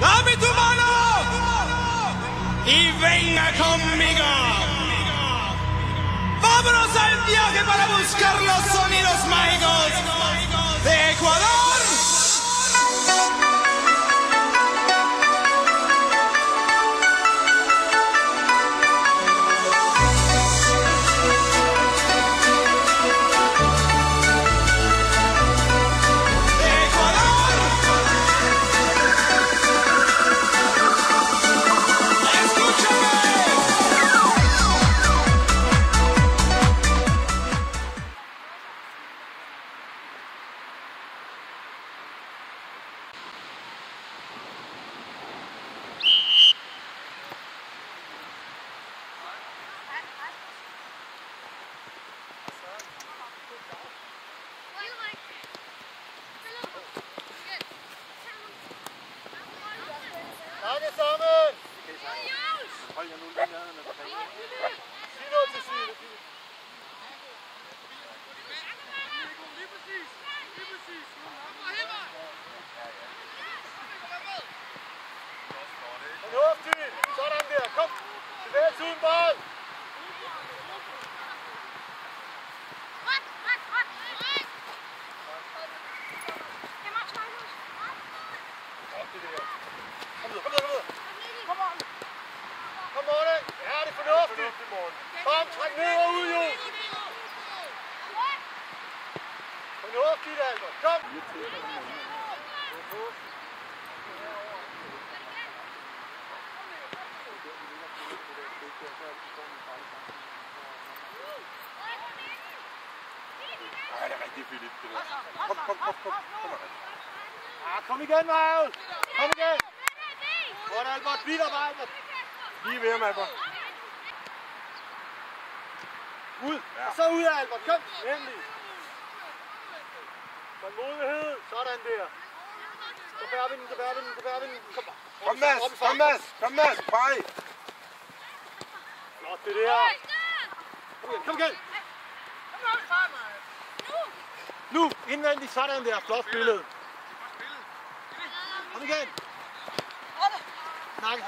Dame tu mano y venga conmigo. Vámonos al viaje para buscar los sonidos mágicos de Ecuador. Snakke sammen! Hold jer nu lige nede, når du kan. Sig noget til siden. Lige præcis. Lige præcis. Fornuftigt. Sådan der. Kom. Tilbage til uden bold. Kom, Morten! Ja, det er fornuftigt! Kom, træk ned og ud, jo! Fornuftigt, Albert! Kom! Ej, det er rigtig Philip, det der. Kom. Kom igen, Marius! Kom igen! Godt, Albert! Bliv der, Albert! Lige ved ham, Albert. Ud! Ja. Og så ud, Albert! Kom! Endelig! Tålmodighed! Sådan der! Så bærer vi den! Kom! Kom, Mads! Pej! Flot, det der! Kom igen! Nu! Indvendigt, sådan der! Flot spillet! Kom igen! Nakke!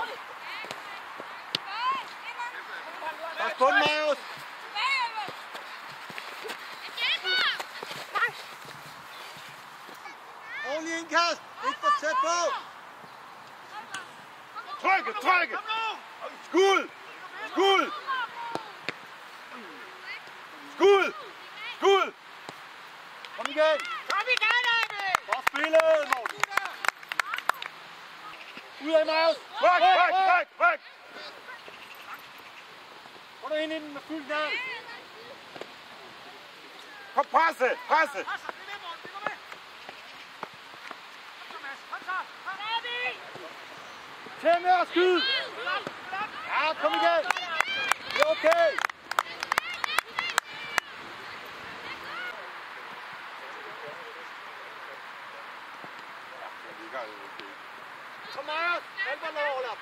Pas på den, Marius! Ordentlig indkast! Ikke for tæt på! Trykke! Skud! Kom igen! Godt spillet, Morten! Ud af, Marius! Ryk! Gå du ind i den med fyldt nærm! Kom, presse! Tag med og skyd! Ja, kom igen! Det er okay! Kom, Marius! Albert lov overlap!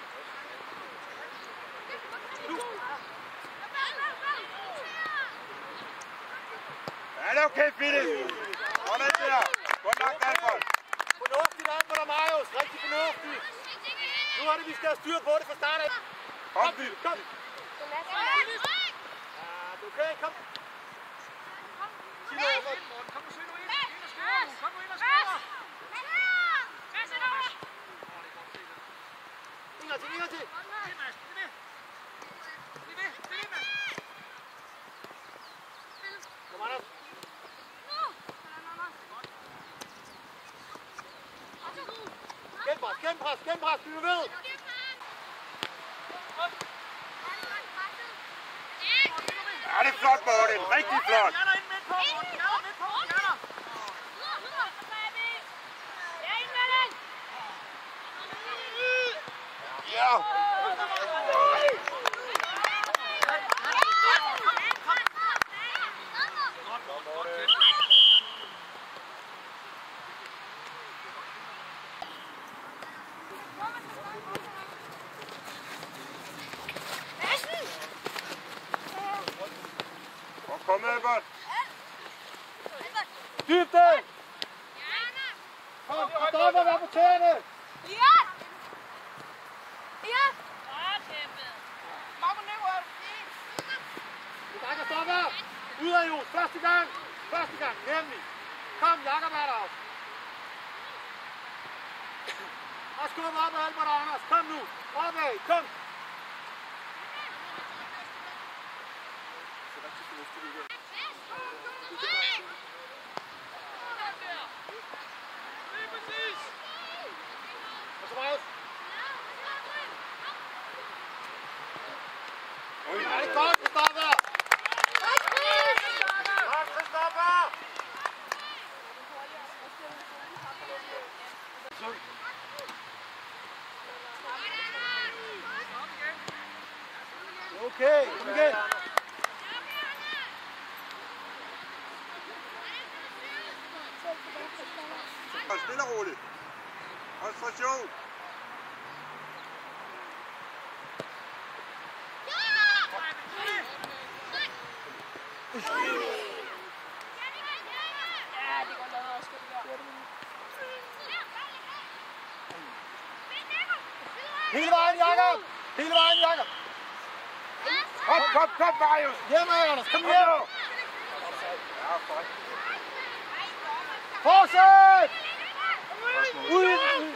Ja, det er okay, Philip. Sådan der. Godt nok, Albert. Fornuftigt, Albert og Marius. Rigtig fornuftigt. Nu er det, vi skal have styr på det fra start af. Kom, Philip. Kom. Ja, okay, kom. Sig noget, Albert. Kom nu, sig nu ind. Kom nu ind og score. Inger til. Kom, Anders. Genpres, vi ved. Ja, det er flot, Morten. Rigtig flot. Ja. Kom, Albert. Dybde! Kom, stop og vær på tæerne! Jo. Første gang. Nemlig. Kom, Jakob er der. Og skub op af Albert og Anders. Kom nu. Opad. Kom. Og så Marius. Ja, det er godt, Christoffer. Christoffer. Okay, kom igen. Stille og roligt. Koncentration. Hele vejen, Jakob! Hele vejen, Jakob! Kom, Marius! Hjemme, Anders! Kom her! Fortsæt! Ud!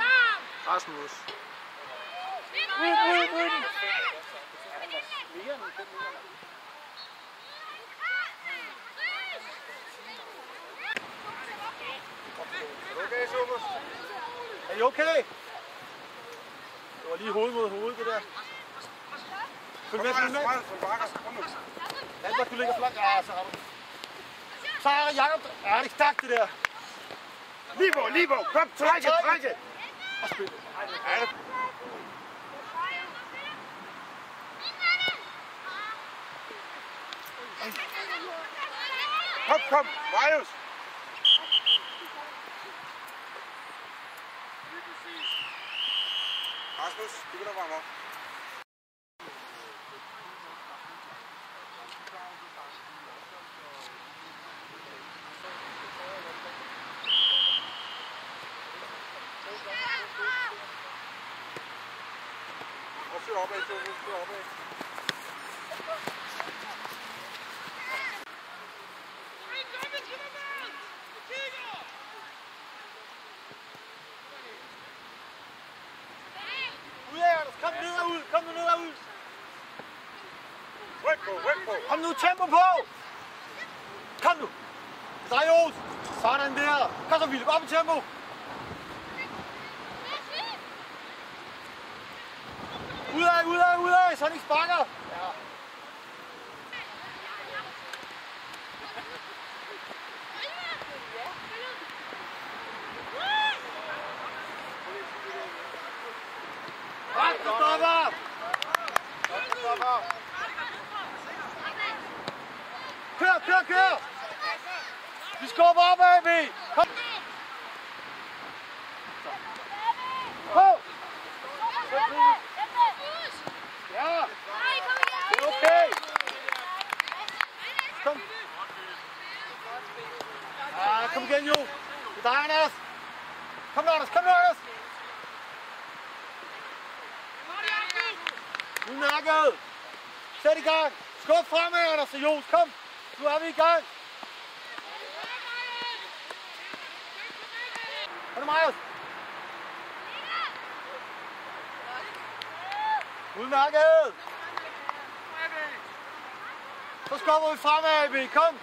Rasmus. Ud! Okay, Sofus. Er I okay? Det var lige hoved mod hoved, det der. Følg med. Albert, du ligger flot. Ja, så har du. Sejre, Jakob. Ja, det er stærkt, det der. Livo. Kom, trække. Og spil. Kom, Marius. Rasmus, du kan da varme op. Og søg opad, søg opad. Kom nu ned og ud. Ryk på. Kom nu, tempo på. Kom nu. Drejos. Sådan der. Kom så, Philip. Op i tempo. Udad. Så han ikke sparker. Ja. Kør! Vi skubber op, AB! Kom! På! Ja! Det er okay! Kom! Ja, kom igen, Jo! Det er dig, Anders! Kom nu, Anders! Nu nakket! Sæt i gang! Skub fremad, Anders og Jos! Kom! Nu er vi i gang! Kom nu, Marius! Udmærket! Så skubber vi fremad, AB! Kom!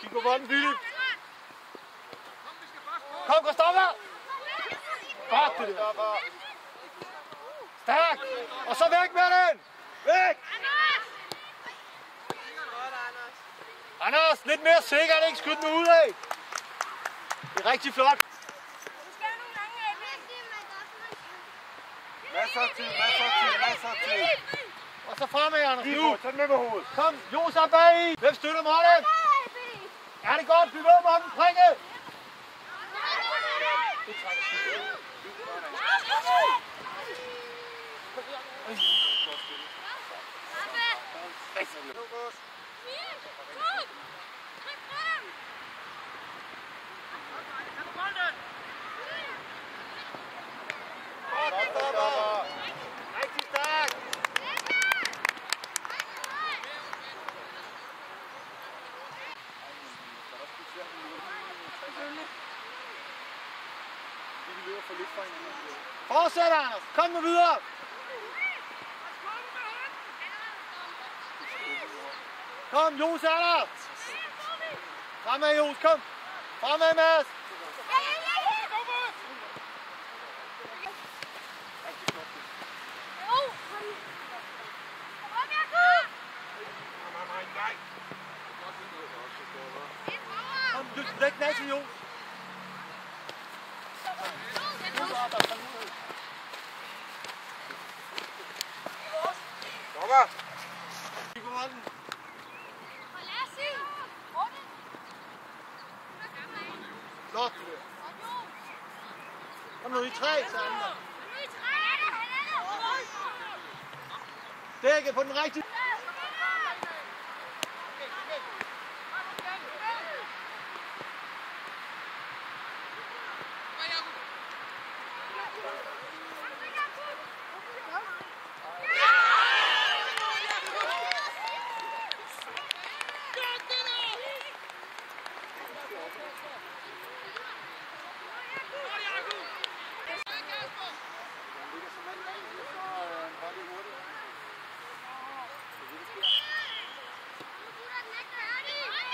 Kig på bolden, Philip! Kom, Christoffer! Godt, det der! Stærk! Og så væk med den! Væk! Anders, lidt mere sikkert, ikke? Skyd den ud af! Det er rigtig flot! Masser af tid! Og så fremad, Anders, nu! Tag den med på hovedet! Kom, Jos er bag! Hvem støtter Morten? Er det godt? Byg med Morten, prikke! Fortsæt, Anders. Kom nu videre. Kom, Jos er der. Fremad, Jos, kom. Fremad, Mads. Kom, læg den af til Jos. Dommer! Kig på bolden. Flot. Kom nu i 3, sammen. Dækket på den rigtige.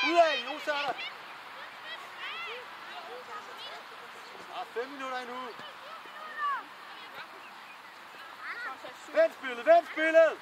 Udad, Jos er der. 5 minutter endnu. Vend spillet, vend spillet.